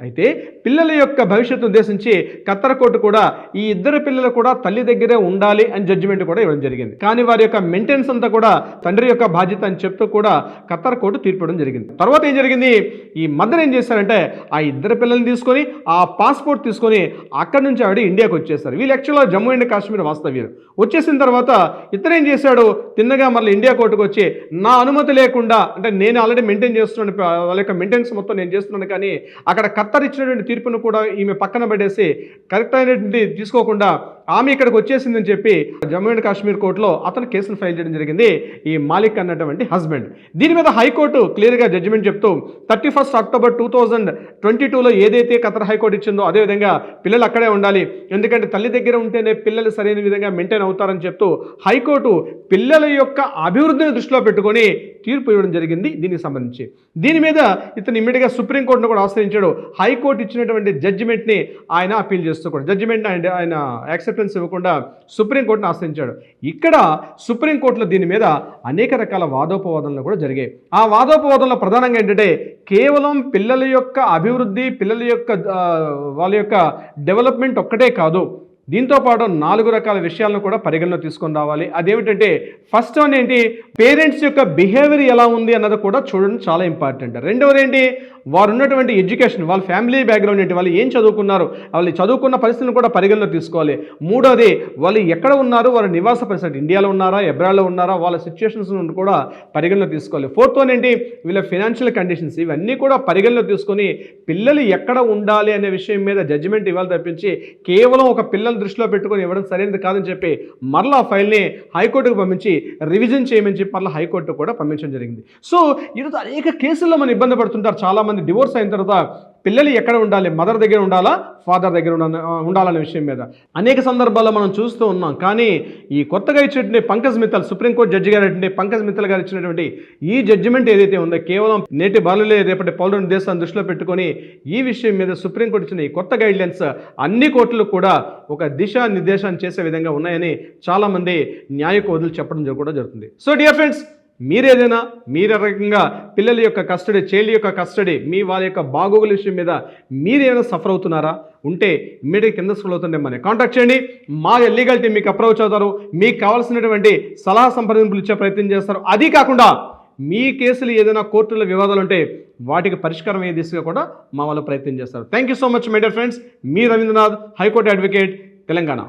అయితే పిల్లల యొక్క భవిష్యత్తు ఉద్దేశించి ఖత్తర్ కోర్టు కూడా ఈ ఇద్దరు పిల్లలు కూడా తల్లి దగ్గరే ఉండాలి అని జడ్జిమెంట్ కూడా ఇవ్వడం జరిగింది. కానీ వారి యొక్క మెయింటెనెన్స్ అంతా కూడా తండ్రి యొక్క బాధ్యత అని చెప్తూ కూడా ఖత్తర్ కోర్టు తీర్పు ఇవ్వడం జరిగింది. తర్వాత ఏం జరిగింది, ఈ మదర్ ఏం చేశారంటే ఆ ఇద్దరు పిల్లల్ని తీసుకొని ఆ పాస్పోర్ట్ తీసుకొని అక్కడి నుంచి ఆవిడ ఇండియాకి వచ్చేసారు. వీళ్ళు యాక్చువల్గా జమ్మూ అండ్ కాశ్మీర్ వాస్తవ్యులు. వచ్చేసిన తర్వాత ఇతరేం చేశాడు, తిన్నగా మళ్ళీ ఇండియా కోర్టుకు వచ్చి నా అనుమతి లేకుండా, అంటే నేను ఆల్రెడీ మెయింటైన్ చేస్తున్నాను, వాళ్ళ యొక్క మెయింటెనెన్స్ మొత్తం నేను చేస్తున్నాను, కానీ అక్కడ ఖత్తర్ ఇచ్చినటువంటి తీర్పును కూడా ఈమె పక్కన పడేసి కరెక్ట్ అయినటువంటి తీసుకోకుండా ఆమె ఇక్కడికి వచ్చేసిందని చెప్పి జమ్మూ అండ్ కాశ్మీర్ కోర్టులో అతను కేసును ఫైల్ చేయడం జరిగింది, ఈ మాలిక్ అన్నటువంటి హస్బెండ్. దీని మీద హైకోర్టు క్లియర్గా జడ్జిమెంట్ చెప్తూ 31 అక్టోబర్ 2022లో ఏదైతే ఖత్తర్ హైకోర్టు ఇచ్చిందో అదేవిధంగా పిల్లలు అక్కడే ఉండాలి, ఎందుకంటే తల్లి దగ్గర ఉంటేనే పిల్లలు సరైన విధంగా మెయింటైన్ అవుతారని చెప్తూ హైకోర్టు పిల్లల యొక్క అభివృద్ధిని దృష్టిలో పెట్టుకొని తీర్పు ఇవ్వడం జరిగింది దీనికి సంబంధించి. దీని మీద ఇతను ఇమ్మీడియట్గా సుప్రీంకోర్టును కూడా ఆశ్రయించాడు. హైకోర్టు ఇచ్చినటువంటి జడ్జిమెంట్ని ఆయన అపీల్ చేస్తూ కూడా జడ్జిమెంట్ ఆయన యాక్సెప్టెన్స్ ఇవ్వకుండా సుప్రీంకోర్టును ఆశ్రయించాడు. ఇక్కడ సుప్రీంకోర్టులో దీని మీద అనేక రకాల వాదోపవాదనలు కూడా జరిగాయి. ఆ వాదోపవాదనలో ప్రధానంగా ఏంటంటే కేవలం పిల్లల యొక్క అభివృద్ధి, పిల్లల యొక్క వాళ్ళ యొక్క డెవలప్మెంట్ ఒక్కటే కాదు, దీంతో పాటు 4 రకాల విషయాలను కూడా పరిగణలో తీసుకొని రావాలి. అదేమిటంటే ఫస్ట్ వన్ ఏంటి, పేరెంట్స్ యొక్క బిహేవియర్ ఎలా ఉంది అన్నది కూడా చూడడం చాలా ఇంపార్టెంట్. రెండవది ఏంటి, వారు ఉన్నటువంటి ఎడ్యుకేషన్, వాళ్ళ ఫ్యామిలీ బ్యాక్గ్రౌండ్ ఏంటి, వాళ్ళు ఏం చదువుకున్నారు, వాళ్ళు చదువుకున్న పరిస్థితులను కూడా పరిగణలో తీసుకోవాలి. మూడవది వాళ్ళు ఎక్కడ ఉన్నారు, వాళ్ళ నివాస పరిస్థితి, ఇండియాలో ఉన్నారా అబ్రాడ్లో ఉన్నారా, వాళ్ళ సిచ్యువేషన్స్ కూడా పరిగణలో తీసుకోవాలి. ఫోర్త్ వన్ ఏంటి, వీళ్ళ ఫైనాన్షియల్ కండిషన్స్, ఇవన్నీ కూడా పరిగణలో తీసుకొని పిల్లలు ఎక్కడ ఉండాలి అనే విషయం మీద జడ్జిమెంట్ ఇవ్వాలి తప్పించి కేవలం ఒక పిల్లల దృష్టిలో పెట్టుకొని ఇవ్వడం సరైనది కాదని చెప్పి మరలా ఆ ఫైల్ని హైకోర్టుకు పంపించి రివిజన్ చేయమని చెప్పి మరలా హైకోర్టు కూడా పంపించడం జరిగింది. సో ఈరోజు అనేక కేసుల్లో మనం ఇబ్బంది పడుతుంటారు. చాలామంది డివోర్స్ అయిన తర్వాత పిల్లలు ఎక్కడ ఉండాలి, మదర్ దగ్గర ఉండాలా ఫాదర్ దగ్గర ఉండాలనే విషయం మీద అనేక సందర్భాల్లో మనం చూస్తూ ఉన్నాం. కానీ ఈ కొత్తగా ఇచ్చినటువంటి పంకజ్ మిత్తల్, సుప్రీంకోర్టు జడ్జి గారు పంకజ్ మిత్తల్ గారు ఇచ్చినటువంటి ఈ జడ్జిమెంట్ ఏదైతే ఉందో కేవలం నేటి బాలులే రేపటి పౌరుల దేశాన్ని దృష్టిలో పెట్టుకొని ఈ విషయం మీద సుప్రీంకోర్టు ఇచ్చిన ఈ కొత్త గైడ్లైన్స్ అన్ని కోర్టులు కూడా ఒక దిశా నిర్దేశాన్ని చేసే విధంగా ఉన్నాయని చాలామంది న్యాయకోదులు చెప్పడం కూడా జరుగుతుంది. సో డియర్ ఫ్రెండ్స్, మీరేదైనా మీరు రకంగా పిల్లల యొక్క కస్టడీ, చైల్డ్ యొక్క కస్టడీ, మీ వాళ్ళ యొక్క బాగోగుల విషయం మీద మీరేమైనా సఫర్ అవుతున్నారా ఉంటే ఇమ్మీడియట్ కింద స్క్రోల్ అవుతుంటే మనం కాంటాక్ట్ చేయండి. మా లీగల్ టీం మీకు అప్రోచ్ అవుతారు, మీకు కావాల్సినటువంటి సలహా సంప్రదింపులు ఇచ్చే ప్రయత్నం చేస్తారు. అది కాకుండా మీ కేసులు ఏదైనా కోర్టుల వివాదాలు ఉంటే వాటికి పరిష్కారం అయ్యే దిశగా కూడా మా వాళ్ళు ప్రయత్నం చేస్తారు. Thank you so much my dear friends. మీ రవీంద్రనాథ్, హైకోర్టు అడ్వకేట్, తెలంగాణ.